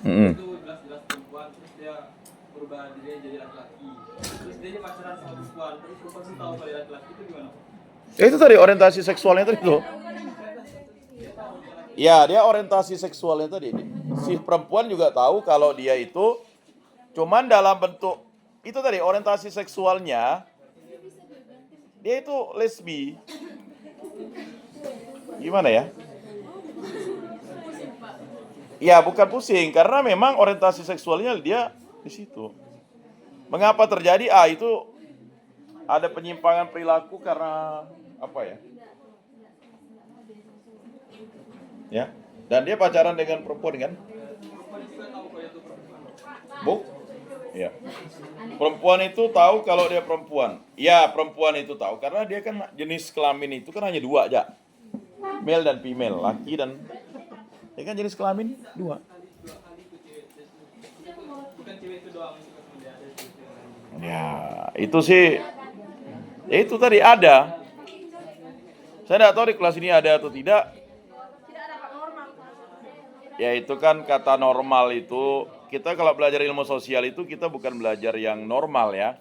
itu jelas-jelas perempuan, terus dia berubah diri jadi laki-laki, terus dia pacaran sama perempuan, terus perempuan sih tahu kalau dia laki-laki, itu gimana? Itu tadi orientasi seksualnya tadi tuh. Ya, dia orientasi seksualnya tadi. Si perempuan juga tahu kalau dia itu cuman dalam bentuk itu tadi orientasi seksualnya dia itu lesbi. Gimana ya? Ya, bukan pusing karena memang orientasi seksualnya dia di situ. Mengapa terjadi? Itu ada penyimpangan perilaku karena apa ya? Ya. Dan dia pacaran dengan perempuan kan? Bu? Ya. Perempuan itu tahu kalau dia perempuan. Ya, perempuan itu tahu karena dia kan jenis kelamin itu kan hanya dua aja. Male dan female, laki dan ya kan jenis kelamin dua. Ya, itu sih ya itu tadi ada. Saya tidak tahu di kelas ini ada atau tidak. Ya itu kan kata normal itu, kita kalau belajar ilmu sosial itu kita bukan belajar yang normal ya.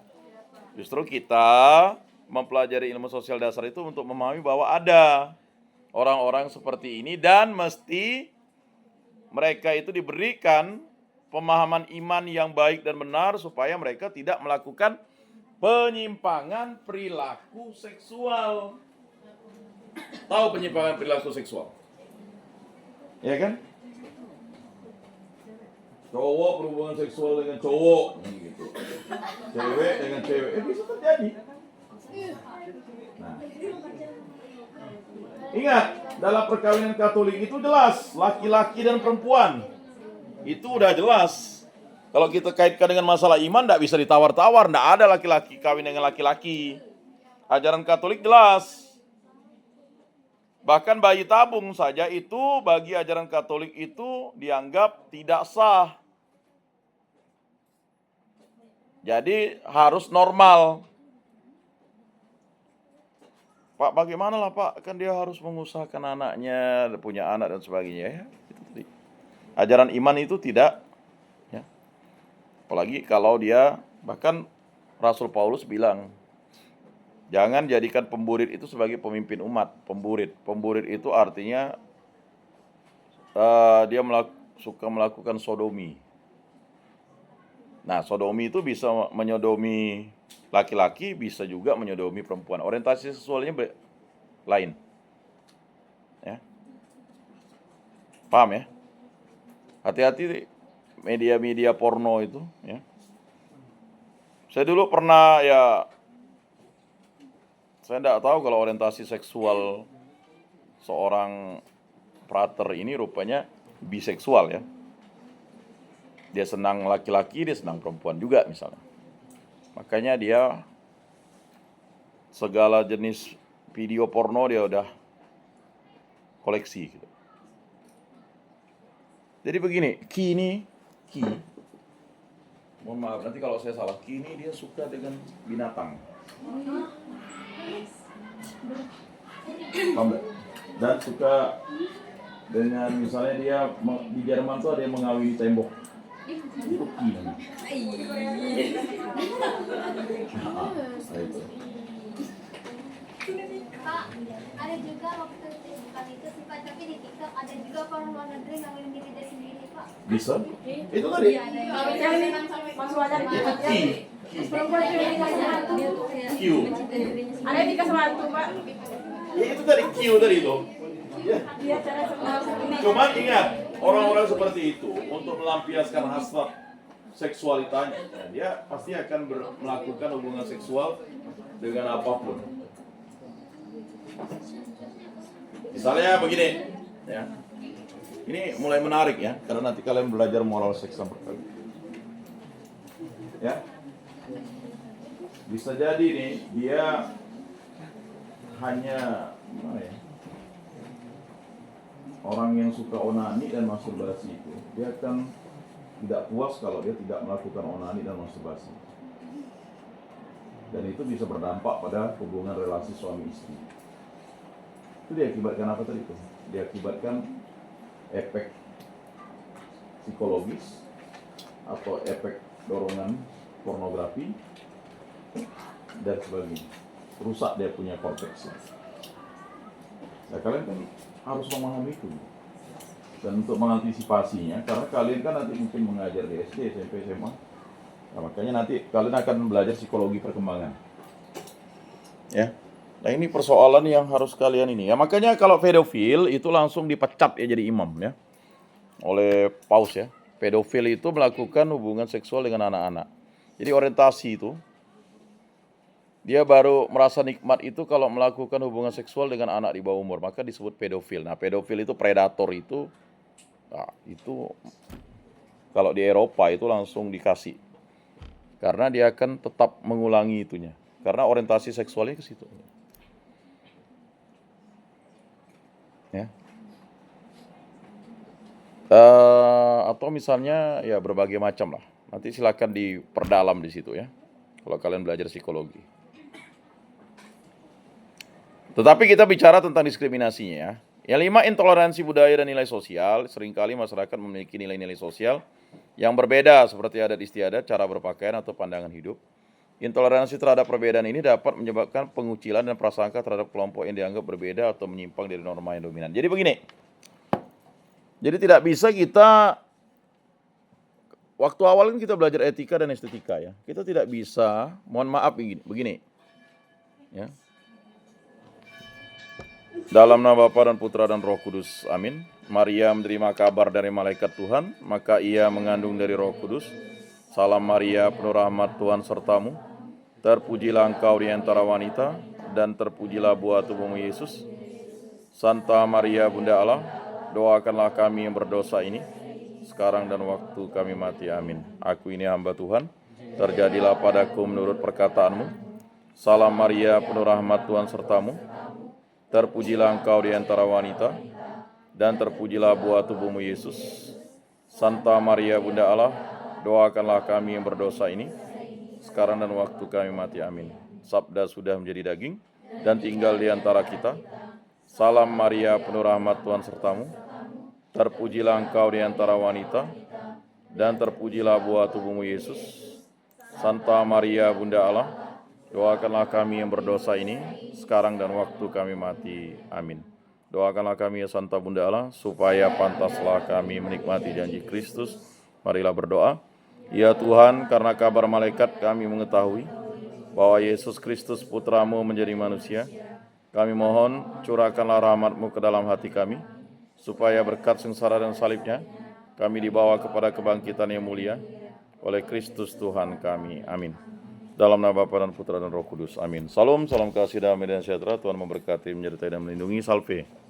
Justru kita mempelajari ilmu sosial dasar itu untuk memahami bahwa ada orang-orang seperti ini dan mesti mereka itu diberikan pemahaman iman yang baik dan benar supaya mereka tidak melakukan penyimpangan perilaku seksual. Tahu penyimpangan perilaku seksual? Ya kan? Cowok berhubungan seksual dengan cowok gitu. Cewek dengan cewek bisa terjadi. Nah. Ingat, dalam perkawinan Katolik itu jelas laki-laki dan perempuan. Itu udah jelas. Kalau kita kaitkan dengan masalah iman tidak bisa ditawar-tawar, tidak ada laki-laki kawin dengan laki-laki. Ajaran Katolik jelas. Bahkan bayi tabung saja itu bagi ajaran Katolik itu dianggap tidak sah. Jadi harus normal. Pak, bagaimana lah Pak? Kan dia harus mengusahakan anaknya, punya anak dan sebagainya ya. Itu tadi. Ajaran iman itu tidak. Ya. Apalagi kalau dia, bahkan Rasul Paulus bilang, jangan jadikan pemburit itu sebagai pemimpin umat. Pemburit itu artinya dia suka melakukan sodomi. Nah, sodomi itu bisa menyodomi laki-laki, bisa juga menyodomi perempuan. Orientasi seksualnya lain. Ya. Paham ya? Hati-hati media-media porno itu. Ya. Saya dulu pernah saya tidak tahu kalau orientasi seksual seorang frater ini rupanya biseksual ya. Dia senang laki-laki, dia senang perempuan juga misalnya. Makanya dia segala jenis video porno dia udah koleksi gitu. Jadi begini, Ki, mohon maaf nanti kalau saya salah, Ki ini dia suka dengan binatang. Dan suka dengan misalnya dia di Jerman tuh ada yang mengawini tembok. Itu Ki. Pak, ada juga waktu bukan itu sih Pak, tapi di TikTok ada juga orang luar negeri ngawinin diri dia sendiri Pak. Bisa? Itu tadi. Masuk aja Itu Ki. perempuan itu dikasih hantu. Q. Ada yang dikasih hantu Pak. Ya itu tadi Q tadi itu. Ya. Dia cara sebenarnya. Cuman ingat, orang-orang seperti itu untuk melampiaskan hasrat seksualitasnya, dia pasti akan melakukan hubungan seksual dengan apapun. Misalnya begini, ya. Ini mulai menarik ya, karena nanti kalian belajar moral seks yang pertama. Ya. Bisa jadi nih, dia hanya gimana ya? Orang yang suka onani dan masturbasi itu, dia akan tidak puas kalau dia tidak melakukan onani dan masturbasi. Dan itu bisa berdampak pada hubungan relasi suami istri. Itu diakibatkan apa tadi itu? Diakibatkan efek psikologis atau efek dorongan pornografi dan sebagainya. Rusak dia punya korteksnya. Nah, kalian kan harus memahami itu. Dan untuk mengantisipasinya, karena kalian kan nanti mungkin mengajar di SD, SMP, SMA. Nah, makanya nanti kalian akan belajar psikologi perkembangan. Ya. Nah, ini persoalan yang harus kalian ini. Ya, makanya kalau pedofil itu langsung dipecat ya jadi imam ya. Oleh Paus ya. Pedofil itu melakukan hubungan seksual dengan anak-anak. Jadi orientasi itu dia baru merasa nikmat itu kalau melakukan hubungan seksual dengan anak di bawah umur, maka disebut pedofil. Nah, pedofil itu predator itu, nah, itu kalau di Eropa itu langsung dikasih, karena dia akan tetap mengulangi itunya, karena orientasi seksualnya ke situ. Ya. Atau misalnya ya berbagai macam lah. Nanti silakan diperdalam di situ ya. Kalau kalian belajar psikologi. Tetapi kita bicara tentang diskriminasinya ya. Yang 5, intoleransi budaya dan nilai sosial. Seringkali masyarakat memiliki nilai-nilai sosial yang berbeda seperti adat istiadat, cara berpakaian atau pandangan hidup. Intoleransi terhadap perbedaan ini dapat menyebabkan pengucilan dan prasangka terhadap kelompok yang dianggap berbeda atau menyimpang dari norma yang dominan. Jadi begini. Jadi tidak bisa kita, waktu awal kan kita belajar etika dan estetika ya. Kita tidak bisa, mohon maaf begini. Ya. Dalam nama Bapa dan Putra dan Roh Kudus, amin. Maria menerima kabar dari malaikat Tuhan, maka ia mengandung dari Roh Kudus. Salam Maria, penuh rahmat Tuhan sertamu. Terpujilah engkau di antara wanita, dan terpujilah buah tubuhmu Yesus. Santa Maria Bunda Allah, doakanlah kami yang berdosa ini, sekarang dan waktu kami mati, amin. Aku ini hamba Tuhan, terjadilah padaku menurut perkataanmu. Salam Maria, penuh rahmat Tuhan sertamu. Terpujilah engkau di antara wanita, dan terpujilah buah tubuhmu Yesus. Santa Maria Bunda Allah, doakanlah kami yang berdosa ini, sekarang dan waktu kami mati, amin. Sabda sudah menjadi daging, dan tinggal di antara kita. Salam Maria, penuh rahmat Tuhan sertamu. Terpujilah engkau di antara wanita, dan terpujilah buah tubuhmu Yesus. Santa Maria Bunda Allah, doakanlah kami yang berdosa ini, sekarang dan waktu kami mati, amin. Doakanlah kami ya Santa Bunda Allah, supaya pantaslah kami menikmati janji Kristus. Marilah berdoa. Ya Tuhan, karena kabar malaikat kami mengetahui bahwa Yesus Kristus Putramu menjadi manusia. Kami mohon curahkanlah rahmat-Mu ke dalam hati kami, supaya berkat sengsara dan salibnya, kami dibawa kepada kebangkitan yang mulia oleh Kristus Tuhan kami, amin. Dalam nama Bapa dan Putra dan Roh Kudus, amin. Salam, salam kasih, damai dan sejahtera. Tuhan memberkati, menyertai dan melindungi. Salve.